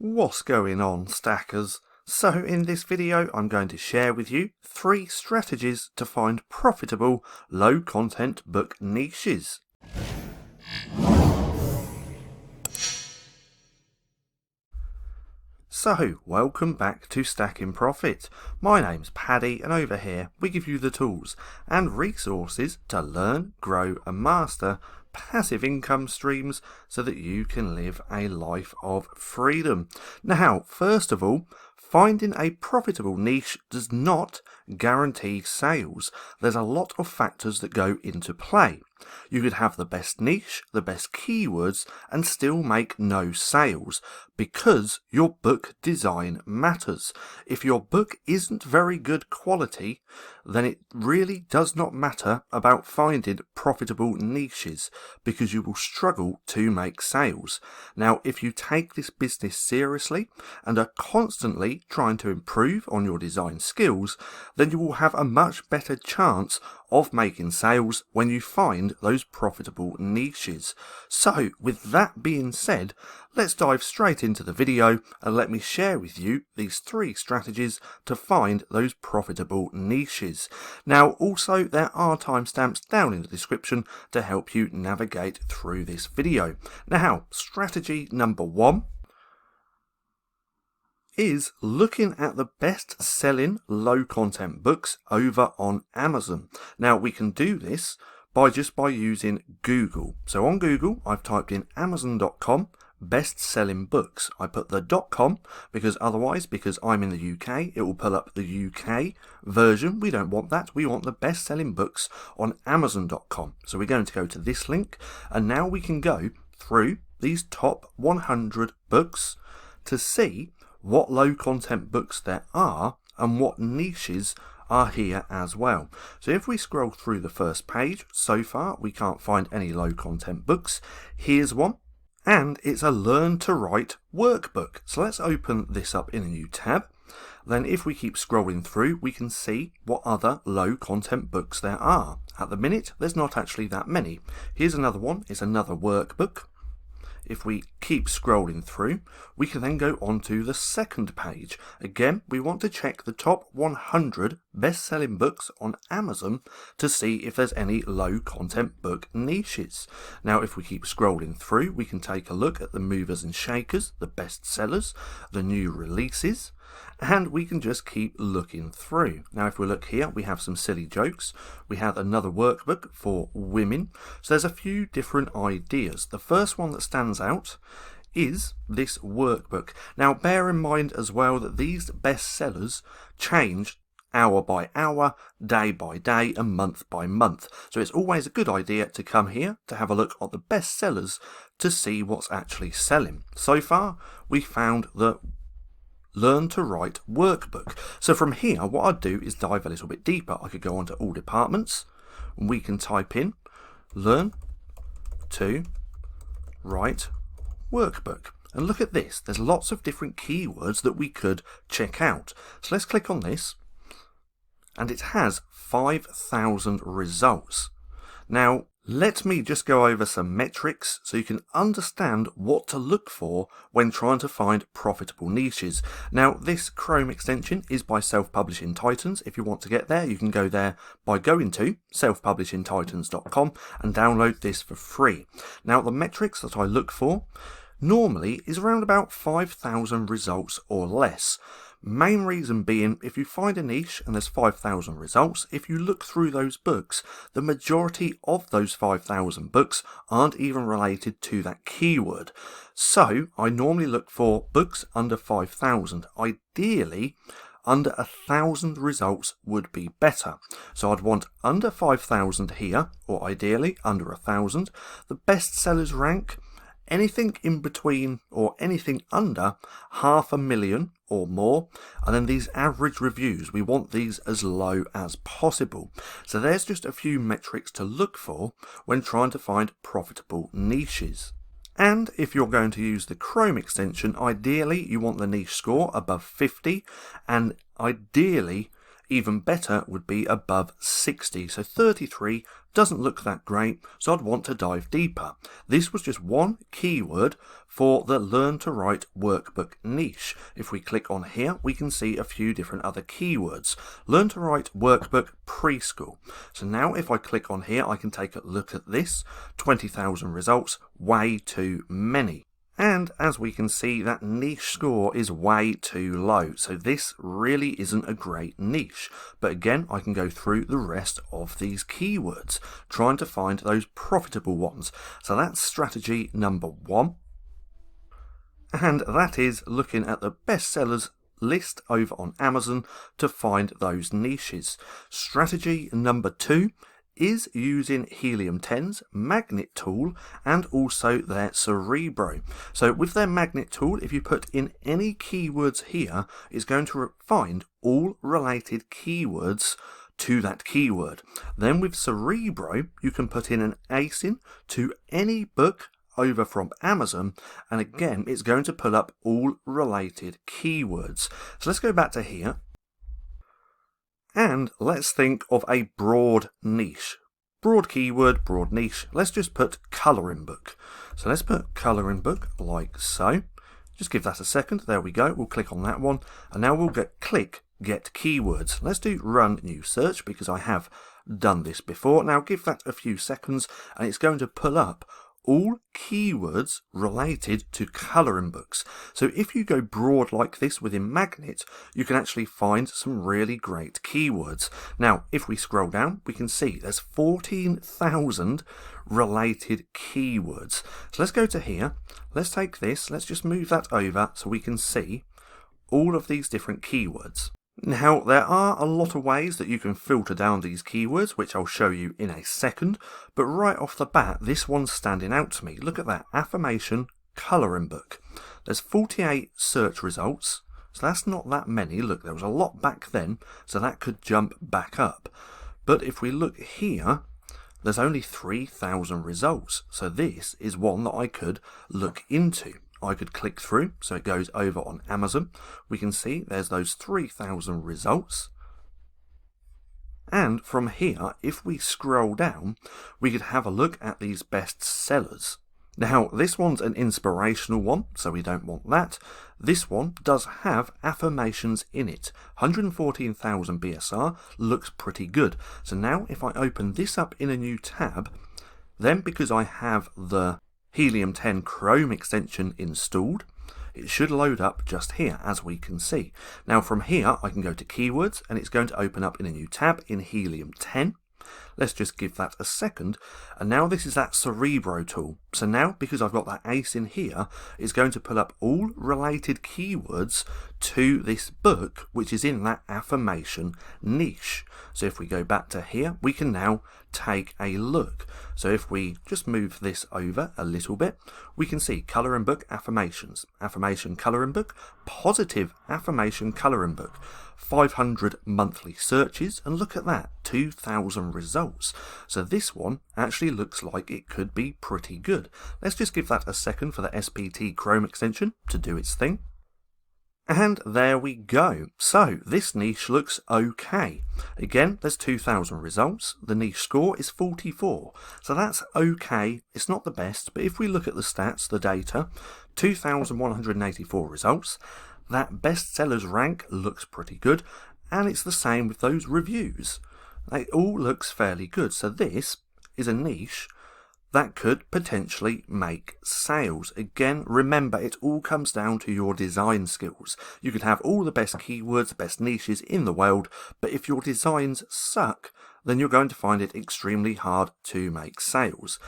What's going on, stackers? So in this video I'm going to share with you 3 strategies to find profitable low content book niches. So, welcome back to Stacking Profit. My name's Paddy and over here we give you the tools and resources to learn, grow and master passive income streams so that you can live a life of freedom. Now, first of all, finding a profitable niche does not guarantee sales. There's a lot of factors that go into play. You could have the best niche, the best keywords, and still make no sales because your book design matters. If your book isn't very good quality, then it really does not matter about finding profitable niches because you will struggle to make sales. Now, if you take this business seriously and are constantly trying to improve on your design skills, then you will have a much better chance of making sales when you find those profitable niches. So with that being said, let's dive straight into the video and let me share with you these 3 strategies to find those profitable niches. Now also there are timestamps down in the description to help you navigate through this video. Now, strategy number 1 is looking at the best selling low content books over on Amazon. Now we can do this by using Google. So on Google I've typed in amazon.com best selling books. I put the .com because I'm in the UK, it will pull up the UK version. We don't want that. We want the best selling books on amazon.com. So we're going to go to this link and now we can go through these top 100 books to see what low content books there are and what niches are here as well. So if we scroll through the first page, so far we can't find any low content books. Here's one, and it's a learn to write workbook. So let's open this up in a new tab. Then if we keep scrolling through, we can see what other low content books there are. At the minute there's not actually that many. Here's another one, it's another workbook. If we keep scrolling through, we can then go on to the second page. Again, we want to check the top 100 best-selling books on Amazon to see if there's any low-content book niches. Now, if we keep scrolling through, we can take a look at the movers and shakers, the bestsellers, the new releases, and we can just keep looking through. Now if we look here, we have some silly jokes. We have another workbook for women. So there's a few different ideas. The first one that stands out is this workbook. Now bear in mind as well that these bestsellers change hour by hour, day by day and month by month. So it's always a good idea to come here to have a look at the bestsellers to see what's actually selling. So far we found the Learn to Write workbook. So from here, what I'd do is dive a little bit deeper. I could go onto all departments and we can type in Learn to Write workbook. And look at this. There's lots of different keywords that we could check out. So let's click on this and it has 5,000 results. Now, let me just go over some metrics so you can understand what to look for when trying to find profitable niches. Now, this Chrome extension is by Self-Publishing Titans. If you want to get there, you can go there by going to selfpublishingtitans.com and download this for free. Now, the metrics that I look for normally is around about 5,000 results or less. Main reason being, if you find a niche and there's 5,000 results, if you look through those books, the majority of those 5,000 books aren't even related to that keyword. So I normally look for books under 5,000. Ideally, under 1,000 results would be better. So I'd want under 5,000 here, or ideally under 1,000. The bestsellers rank anything in between or anything under 500,000 or more, and then these average reviews, we want these as low as possible. So there's just a few metrics to look for when trying to find profitable niches. And if you're going to use the Chrome extension, ideally you want the niche score above 50, and ideally Even better would be above 60. So 33 doesn't look that great, so I'd want to dive deeper. This was just one keyword for the Learn to Write workbook niche. If we click on here, we can see a few different other keywords. Learn to Write workbook preschool. So now if I click on here, I can take a look at this. 20,000 results, way too many. And as we can see, that niche score is way too low. So this really isn't a great niche. But again, I can go through the rest of these keywords, trying to find those profitable ones. So that's strategy number 1. And that is looking at the bestsellers list over on Amazon to find those niches. Strategy number 2 is using Helium 10's magnet tool and also their Cerebro. So with their magnet tool, if you put in any keywords here, it's going to find all related keywords to that keyword. Then with Cerebro, you can put in an ASIN to any book over from Amazon, and again, it's going to pull up all related keywords. So let's go back to here. And let's think of a broad niche. Broad keyword, broad niche. Let's just put colouring book. So let's put colouring book like so. Just give that a second. There we go. We'll click on that one. And now we'll click get keywords. Let's do run new search because I have done this before. Now give that a few seconds and it's going to pull up all keywords related to colouring books. So if you go broad like this within Magnet, you can actually find some really great keywords. Now, if we scroll down, we can see there's 14,000 related keywords. So let's go to here. Let's take this. Let's just move that over so we can see all of these different keywords. Now, there are a lot of ways that you can filter down these keywords, which I'll show you in a second, but right off the bat, this one's standing out to me. Look at that, affirmation colouring book. There's 48 search results, so that's not that many. Look, there was a lot back then, so that could jump back up. But if we look here, there's only 3,000 results, so this is one that I could look into. I could click through, so it goes over on Amazon. We can see there's those 3,000 results. And from here, if we scroll down, we could have a look at these best sellers. Now, this one's an inspirational one, so we don't want that. This one does have affirmations in it. 114,000 BSR looks pretty good. So now if I open this up in a new tab, then because I have the Helium 10 Chrome extension installed, it should load up just here, as we can see. Now from here, I can go to keywords and it's going to open up in a new tab in Helium 10. Let's just give that a second. And now this is that Cerebro tool. So now, because I've got that ace in here, it's going to pull up all related keywords to this book, which is in that affirmation niche. So if we go back to here, we can now take a look. So if we just move this over a little bit, we can see colouring book affirmations, affirmation colouring book, positive affirmation colouring book, 500 monthly searches, and look at that, 2,000 results. So this one actually looks like it could be pretty good. Let's just give that a second for the SPT Chrome extension to do its thing. And there we go. So this niche looks okay. Again, there's 2,000 results. The niche score is 44. So that's okay. It's not the best, but if we look at the stats, the data, 2,184 results. That bestsellers rank looks pretty good, and it's the same with those reviews. It all looks fairly good. So this is a niche that could potentially make sales. Again, remember, it all comes down to your design skills. You could have all the best keywords, the best niches in the world, but if your designs suck, then you're going to find it extremely hard to make sales.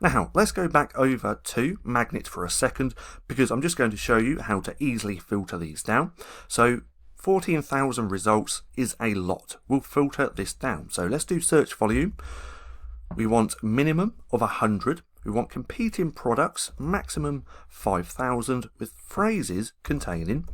Now, let's go back over to Magnet for a second, because I'm just going to show you how to easily filter these down. So 14,000 results is a lot. We'll filter this down. So let's do search volume. We want minimum of 100. We want competing products, maximum 5,000, with phrases containing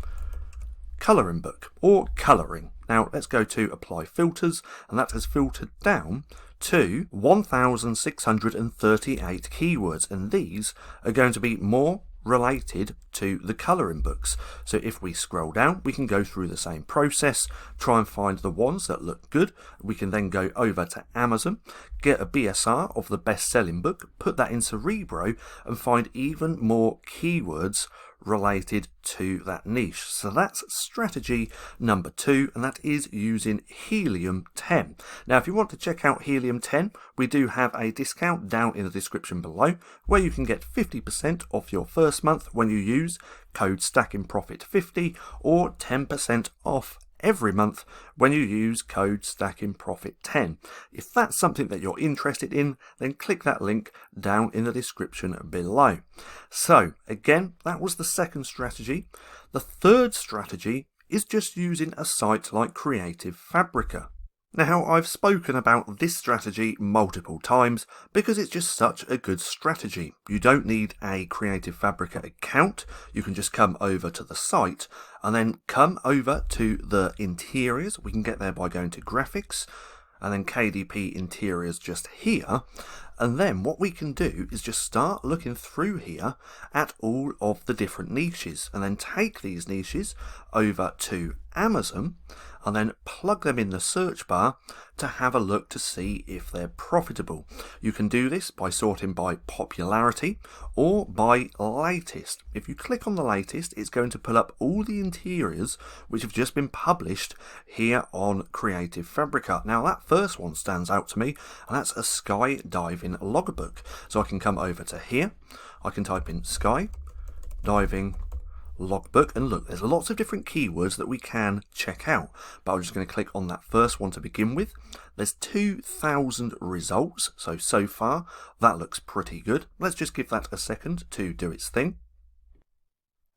colouring book or colouring. Now let's go to apply filters, and that has filtered down to 1,638 keywords, and these are going to be more related to the colouring books. So if we scroll down, we can go through the same process, try and find the ones that look good. We can then go over to Amazon, get a BSR of the best-selling book, put that in Cerebro, and find even more keywords related to that niche. So that's strategy number 2, and that is using Helium 10. Now, if you want to check out Helium 10, we do have a discount down in the description below where you can get 50% off your first month when you use code STACKINGPROFIT50, or 10% off every month when you use code STACKINGPROFIT10. If that's something that you're interested in, then click that link down in the description below. So again, that was the second strategy. The third strategy is just using a site like Creative Fabrica. Now, I've spoken about this strategy multiple times because it's just such a good strategy. You don't need a Creative Fabrica account. You can just come over to the site and then come over to the interiors. We can get there by going to graphics and then KDP interiors just here. And then what we can do is just start looking through here at all of the different niches and then take these niches over to Amazon and then plug them in the search bar to have a look to see if they're profitable. You can do this by sorting by popularity or by latest. If you click on the latest, it's going to pull up all the interiors which have just been published here on Creative Fabrica. Now that first one stands out to me, and that's a skydiving logbook. So I can come over to here, I can type in skydiving logbook, and look, there's lots of different keywords that we can check out, but I'm just going to click on that first one to begin with. There's 2,000 results, so far that looks pretty good. Let's just give that a second to do its thing.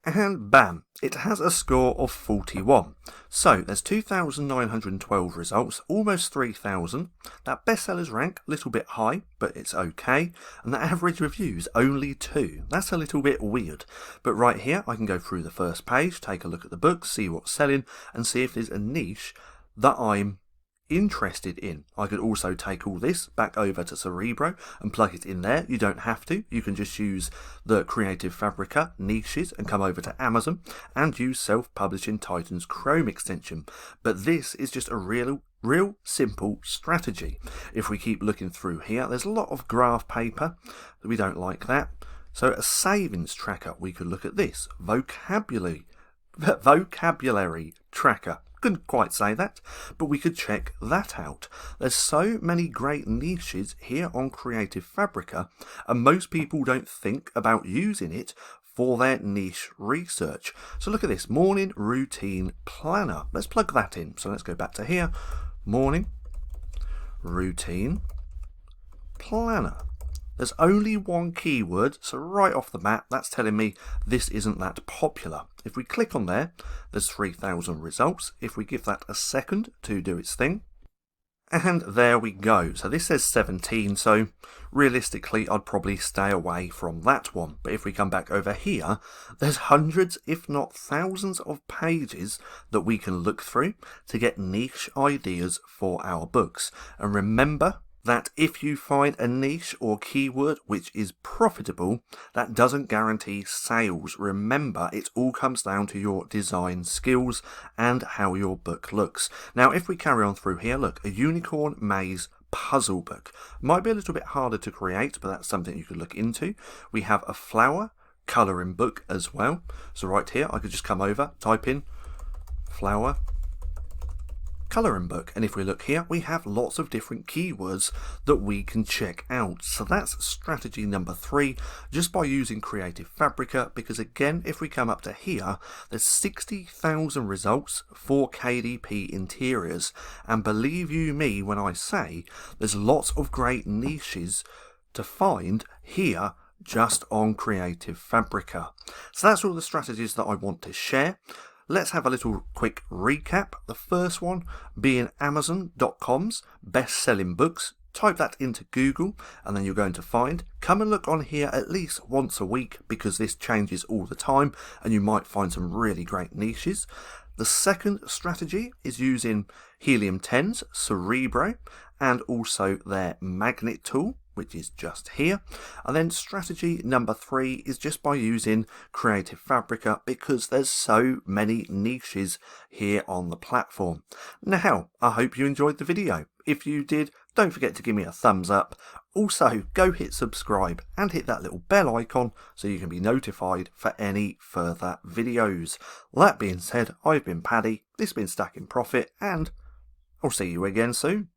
And bam, it has a score of 41. So there's 2,912 results, almost 3,000. That bestsellers rank, a little bit high, but it's okay. And the average reviews, only 2. That's a little bit weird. But right here, I can go through the first page, take a look at the book, see what's selling, and see if there's a niche that I'm interested in. I could also take all this back over to Cerebro and plug it in there. You don't have to. You can just use the Creative Fabrica niches and come over to Amazon and use Self-Publishing Titan's Chrome extension. But this is just a real simple strategy. If we keep looking through here, there's a lot of graph paper. We don't like that. So a savings tracker, we could look at this. Vocabulary tracker. Couldn't quite say that, but we could check that out. There's so many great niches here on Creative Fabrica, and most people don't think about using it for their niche research. So look at this, morning routine planner. Let's plug that in. So let's go back to here, morning routine planner. There's only one keyword, so right off the bat, that's telling me this isn't that popular. If we click on there, there's 3,000 results. If we give that a second to do its thing, and there we go. So this says 17, so realistically, I'd probably stay away from that one. But if we come back over here, there's hundreds, if not thousands of pages that we can look through to get niche ideas for our books. And remember that if you find a niche or keyword which is profitable, that doesn't guarantee sales. Remember, it all comes down to your design skills and how your book looks. Now, if we carry on through here, look, a unicorn maze puzzle book. Might be a little bit harder to create, but that's something you could look into. We have a flower colouring book as well. So right here, I could just come over, type in flower colouring book, and if we look here, we have lots of different keywords that we can check out. So that's strategy number 3, just by using Creative Fabrica, because again, if we come up to here, there's 60,000 results for KDP interiors, and believe you me when I say there's lots of great niches to find here just on Creative Fabrica. So that's all the strategies that I want to share. Let's have a little quick recap. The first one being Amazon.com's best-selling books. Type that into Google and then you're going to find. Come and look on here at least once a week because this changes all the time and you might find some really great niches. The second strategy is using Helium 10's Cerebro and also their magnet tool. which is just here. And then strategy number 3 is just by using Creative Fabrica, because there's so many niches here on the platform. Now, I hope you enjoyed the video. If you did, don't forget to give me a thumbs up. Also, go hit subscribe and hit that little bell icon so you can be notified for any further videos. That being said, I've been Paddy, this has been Stacking Profit, and I'll see you again soon.